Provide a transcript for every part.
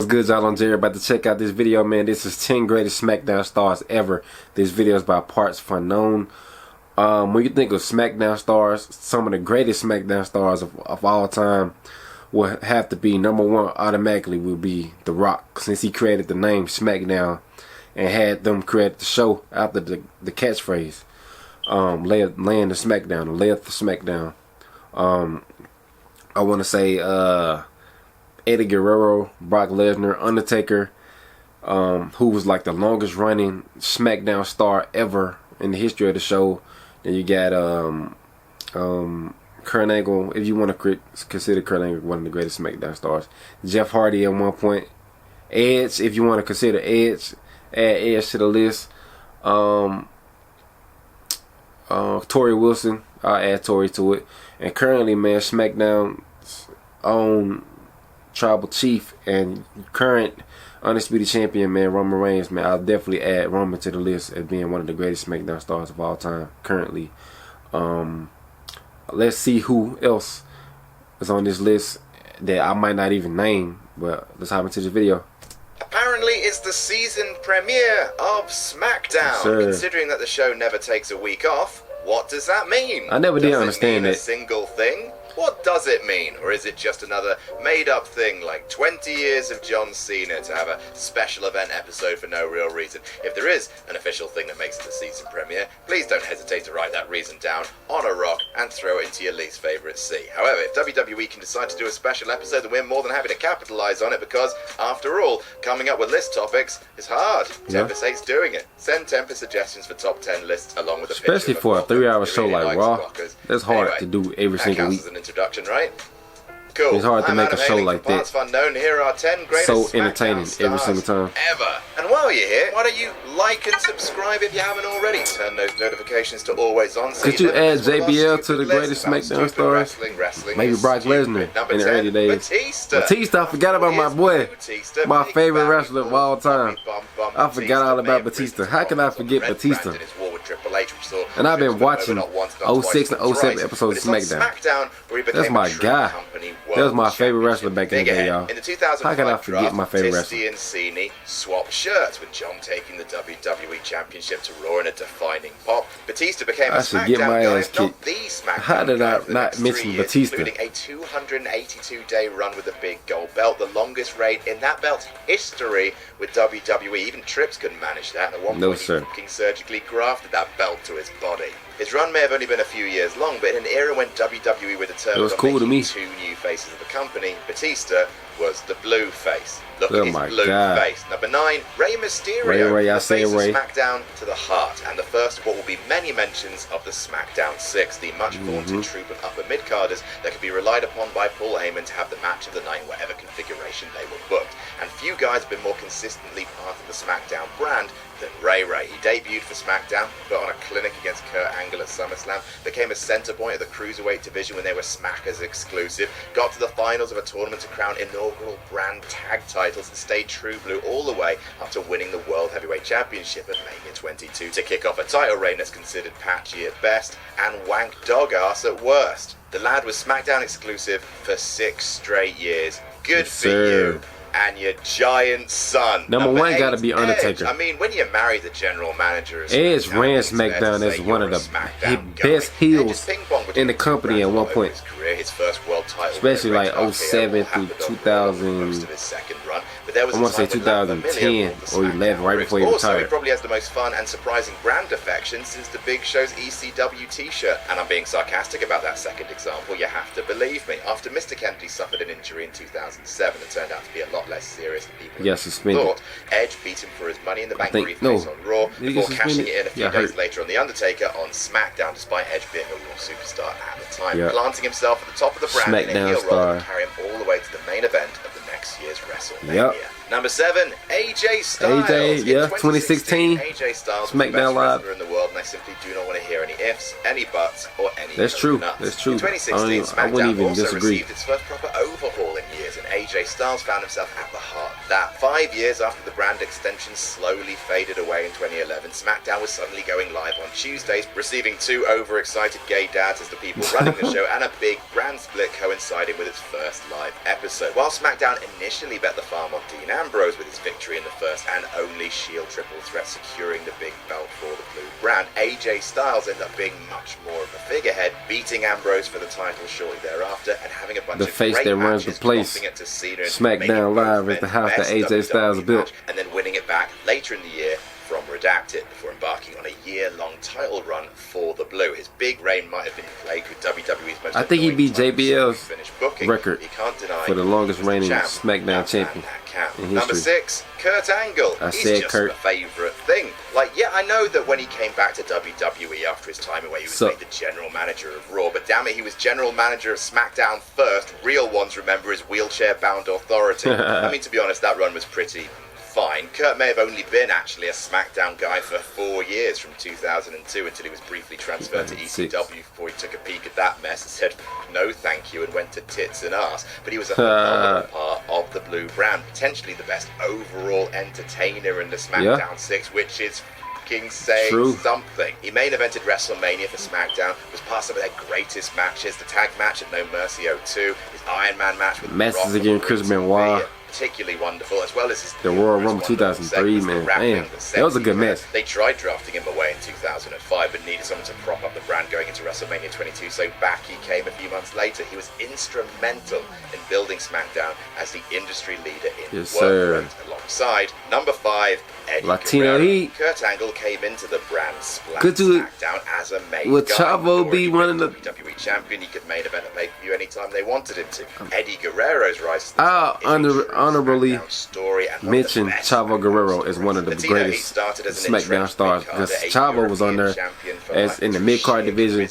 What's good, y'all? I'm Jerry. About to check out this video, man. This is 10 greatest SmackDown stars ever. This video is by Parts for Unknown. When you think of SmackDown stars, some of the greatest SmackDown stars of all time will have to be number one. Automatically will be The Rock, since he created the name SmackDown and had them create the show after the catchphrase. Laying the SmackDown, lay the SmackDown. I want to say Eddie Guerrero, Brock Lesnar, Undertaker, who was like the longest running SmackDown star ever in the history of the show. Then you got Kurt Angle, if you want to consider Kurt Angle one of the greatest SmackDown stars. Jeff Hardy at one point. Edge, if you want to consider Edge, add Edge to the list. Tori Wilson, I'll add Tori to it. And currently, man, SmackDown's own Tribal Chief and current Undisputed Champion, man, Roman Reigns, man, I'll definitely add Roman to the list as being one of the greatest SmackDown stars of all time currently. Let's see who else is on this list that I might not even name, but let's hop into this video. Apparently it's the season premiere of SmackDown. Considering that the show never takes a week off, what does that mean? I never did understand that. A single thing? What does it mean? Or is it just another made-up thing like 20 years of John Cena to have a special event episode for no real reason? If there is an official thing that makes it the season premiere, please don't hesitate to write that reason down on a rock and throw it into your least favourite sea. However, if WWE can decide to do a special episode, then we're more than happy to capitalise on it because, after all, coming up with list topics is hard. Tempest hates doing it. Send Tempest suggestions for top 10 lists along with a picture. Especially for a 3-hour show like Raw. That's hard to do every single week. Introduction, right? Cool. It's hard to make a show like that Here are 10 greatest so entertaining every single time ever. And while you're here, why don't you like and subscribe if you haven't already? Turn those notifications to always on. Could you add JBL to the greatest SmackDown stars? Maybe Brock Lesnar in the early days. Batista, I forgot about my boy. My favorite wrestler of all time. I forgot all about Batista. How can I forget Batista? And I've been watching 06 and 07 episodes of SmackDown. That's my guy. That was my favorite wrestler back in the day, y'all. How can I forget my favorite wrestler? and Cena swapped shirts, with John taking the WWE Championship to Raw in a defining pop. Batista became a SmackDown guy, not the SmackDown. How did I not mention Batista? Including a 282-day run with a big gold belt, the longest reign in that belt's history with WWE. Even Trips couldn't manage that. At one point, he fucking surgically grafted that belt to his body. His run may have only been a few years long, but in an era when WWE were determined on making two new faces of the company, Batista was the blue face. Look at his blue face. Number 9, Rey Mysterio. I say Ray. SmackDown to the heart, and the first of what will be many mentions of the SmackDown 6, the much vaunted troop of upper mid-carders that could be relied upon by Paul Heyman to have the match of the night in whatever configuration they were booked. And few guys have been more consistently part of the SmackDown brand than Ray. He debuted for SmackDown, put on a clinic against Kurt Angle at SummerSlam, became a centre point of the Cruiserweight division when they were Smackers exclusive, got to the finals of a tournament to crown inaugural brand tag titles, and stayed true blue all the way up to winning the World Heavyweight Championship at Mania 22 to kick off a title reign that's considered patchy at best and wank dog ass at worst. The lad was SmackDown exclusive for 6 straight years. Good for you and your giant son. Number 1 gotta be Undertaker. Edge. I mean, when you marry the general manager of Edge ran SmackDown as one of the best heels in the company at one point. His first world title, especially like 07 through 2000. I want to say 2010 or 11, right before he also, retired. He probably has the most fun and surprising brand affection since the Big Show's ECW t-shirt. And I'm being sarcastic about that second example, you have to believe me. After Mr. Kennedy suffered an injury in 2007 and turned out to be a lot less serious than people thought, Edge beat him for his Money in the Bank briefcase on Raw before cashing it in a few days later on The Undertaker on SmackDown, despite Edge being a Raw superstar at the time, planting himself at the top of the brand in a heel role and carry him all the way to the main event of the next year's WrestleMania. Number 7, AJ Styles. AJ, 2016. AJ Styles SmackDown Live. In the world, and I simply do not want to hear any ifs, any buts, or any That's true. nuts. That's true. In 2016, I wouldn't even also disagree. received its first proper overhaul in years, and AJ Styles found himself at the heart of that. 5 years after the brand extension slowly faded away in 2011, SmackDown was suddenly going live on Tuesdays, receiving 2 overexcited gay dads as the people running the show, and a big brand split coinciding with its first live episode. While SmackDown initially bet the farm on Dean Ambrose with his victory in the first and only Shield triple threat, securing the big belt for the Blue brand. AJ Styles ended up being much more of a figurehead, beating Ambrose for the title shortly thereafter and having a bunch the of face great that runs the matches, place. it to Cena and Smackdown Live is the house that AJ Styles built, and then winning it back later in the year from Redacted before embarking on a year-long title run for the Blue. His big reign might have been plagued with WWE's most I think he beat JBL's record he can't deny for the longest reigning SmackDown champion in Number history. 6, Kurt Angle. I He's said just Kurt. a favourite thing. Like, yeah, I know that when he came back to WWE after his time away, he was made the general manager of Raw, but damn it, he was general manager of SmackDown first. Real ones remember his wheelchair-bound authority. I mean, to be honest, that run was pretty fine. Kurt may have only been actually a SmackDown guy for 4 years, from 2002 until he was briefly transferred to ECW before he took a peek at that mess and said no thank you and went to tits and ass. But he was a phenomenal part of the Blue brand, potentially the best overall entertainer in the SmackDown 6, which is saying something. He main evented WrestleMania for SmackDown, was part of some of their greatest matches, the tag match at No Mercy 02, his Iron Man match with matches against Chris Benoit, particularly wonderful, as well as his the Royal Rumble 2003, man. Damn, that was a good match. They tried drafting him away in 2005, but needed someone to prop up the brand going into WrestleMania 22, so back he came a few months later. He was instrumental in building SmackDown as the industry leader in work alongside number 5, Eddie Latino Guerrero. Heat. Kurt Angle came into the brand Good to SmackDown as a main will guy. Chavo be one of the WWE champion? He could main event a pay-per-view anytime they wanted him to. Eddie Guerrero's rise to the top is a true honorably SmackDown story and mention Chavo Guerrero as one of the greatest SmackDown stars, because Chavo was on there as in the mid-card division,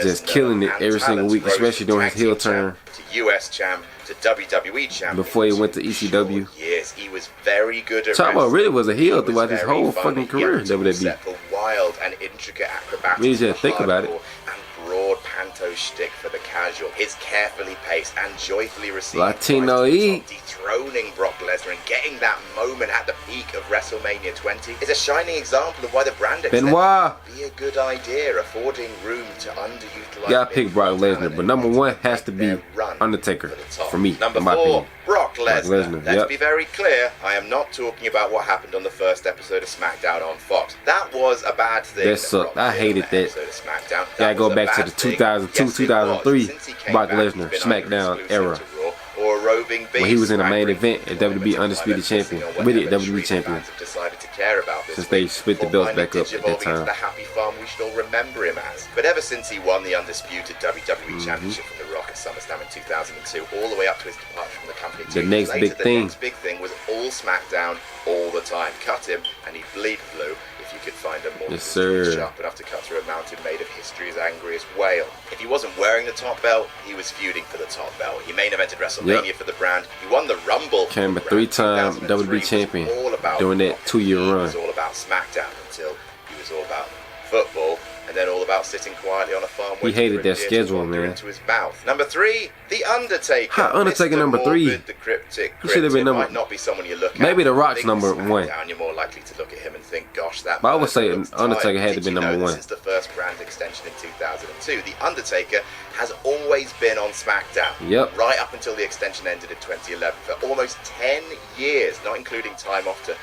just killing it every single week, especially during his heel turn to US champ to WWE champion before he went to ECW. Yes, he was very good at Chavo really was a heel throughout his very whole funny. fucking career in WWE. Set for wild and intricate acrobatics, Really just think about it. and broad panto shtick for the casual. His carefully paced and joyfully received Latino rise to the Heat. top, dethroning Brock Lesnar and getting that moment at the peak of WrestleMania 20 is a shining example of why the brand Benoit. be a good idea, affording room to underutilized. Yeah, I picked Brock Lesnar, but number 1 has to be Undertaker for me. Number in my 4, opinion. Brock Lesnar. Let's Yep. be very clear, I am not talking about what happened on the first episode of SmackDown on Fox. That was a bad thing. That sucked. I hated that. Episode of SmackDown. Gotta go was a back to bad the thing. 2002, Yes, it 2003 was. Since he came Brock back, Lesnar he's been either SmackDown exclusive era, to Raw or a roving beast, when he was in the main staggering event at WWE Undisputed Champion, with it WWE Champion, fans have decided to care about this since they week, split the or belts finally back up at that digivolving into time. the happy farm we should all remember him as. But ever since he won the undisputed WWE Championship from The Rock at SummerSlam in 2002, all the way up to his departure from the company 2 The years next later, big thing. The next big thing was all SmackDown all the time. Cut him and he'd bleed blue if you could find a more sharp enough to cut through a mountain made of history's angriest whale. If he wasn't wearing the top belt, he was feuding for the top belt. He main evented WrestleMania for the brand. He won the Rumble. Became a 3-time WWE champion during that 2-year run. He was all about SmackDown until he was all about football, and then all about sitting quietly on a farm. He hated that schedule, man. Into his mouth. Number 3, The Undertaker. How Undertaker Mr. number 3? Morbid, the cryptic. He should have been number. Might not be someone you look at. Maybe The Rock's Think number SmackDown, 1. You're more likely to look at him and think, gosh, that. But I would say looks Undertaker tight. had to be Did you number know 1. Since the first brand extension in 2002, The Undertaker has always been on SmackDown. Yep. Right up until the extension ended in 2011. For almost 10 years, not including time off to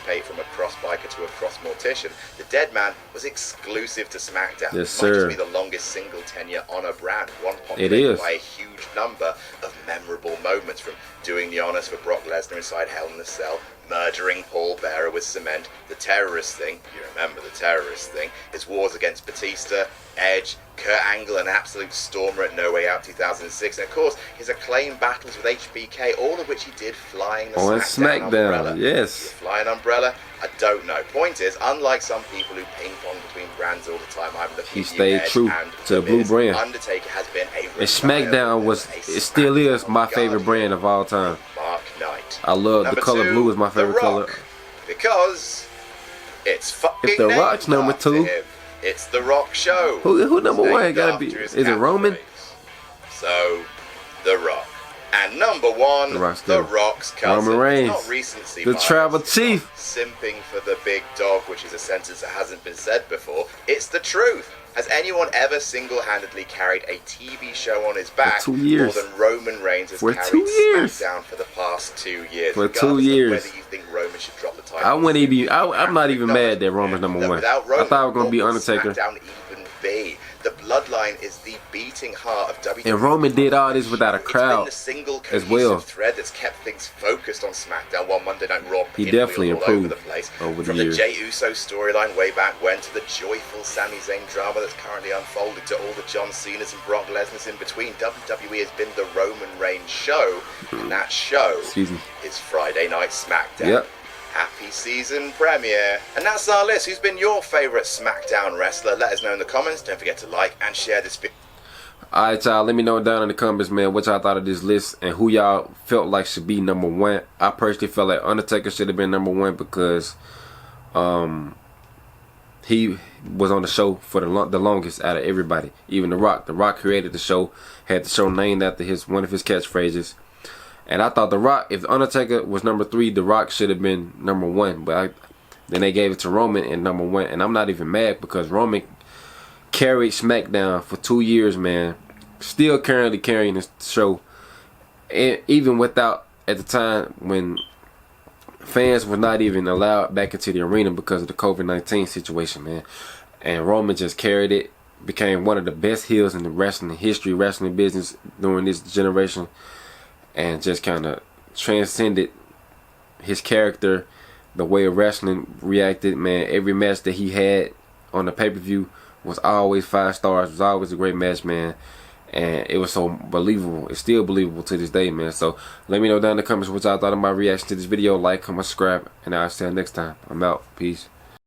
pay from a cross biker to a cross mortician, the Dead Man was exclusive to SmackDown. Yes, It might sir. just be the longest single tenure on a brand, one It populated is. by a huge number of memorable moments, from doing the honors for Brock Lesnar inside Hell in a Cell, murdering Paul Bearer with cement, the terrorist thing, you remember the terrorist thing, his wars against Batista, Edge, Kurt Angle, an absolute stormer at No Way Out 2006, and of course his acclaimed battles with HBK, all of which he did flying the On SmackDown umbrella. yes. Flying umbrella? I don't know. Point is, unlike some people who ping pong between brands all the time, I'm looking He at stayed Edge true and to the The Blue Miz. brand. Undertaker has been a And SmackDown was, it still is my favorite brand of all time. Mark Knight. I love Number the color 2, blue is my favorite The color. Rock, because it's fucking If The named Rock's number after 2, him. It's The Rock Show. Who number It's 1 named gotta be? after his Is it Roman? catchphrase. So, The Rock. And number one, The Rock's cousin. Roman Reigns, not recency the bias, Tribal Chief. Simping for the big dog, which is a sentence that hasn't been said before. It's the truth. Has anyone ever single-handedly carried a TV show on his back for 2 years. more than Roman Reigns has For carried 2 years. SmackDown for the past 2 years? For 2 regardless years. of whether you think Roman should drop the title. I'm not even mad that Roman's number one. Without Roman, I thought it was gonna what be would Undertaker. SmackDown even be? The bloodline is the beating heart of WWE. And Roman did all this without a crowd It's been the single as well. thread that's kept things focused on SmackDown, while Monday Night Raw He definitely all improved over the place. over the From years. the Jey Uso storyline way back when to the joyful Sami Zayn drama that's currently unfolded to all the John Cena's and Brock Lesnar's in between, WWE has been the Roman Reigns show, and that show is Friday Night SmackDown. Yep. Happy season premiere. And that's our list. Who's been your favourite SmackDown wrestler? Let us know in the comments. Don't forget to like and share this video. Alright, y'all, let me know down in the comments, man, what y'all thought of this list and who y'all felt like should be number one. I personally felt like Undertaker should have been number one because he was on the show for the longest out of everybody. Even The Rock. The Rock created the show, had the show named after one of his catchphrases. And I thought The Rock, if Undertaker was number 3, The Rock should have been number 1. But then they gave it to Roman and number 1. And I'm not even mad because Roman carried SmackDown for 2 years, man. Still currently carrying this show. And even without, at the time when fans were not even allowed back into the arena because of the COVID-19 situation, man. And Roman just carried it. Became one of the best heels in the wrestling history, wrestling business during this generation. And just kind of transcended his character, the way wrestling reacted, man. Every match that he had on the pay-per-view was always 5 stars, was always a great match, man. And it was so believable. It's still believable to this day, man. So let me know down in the comments what y'all thought of my reaction to this video. Like, comment, subscribe, and I'll see you next time. I'm out. Peace.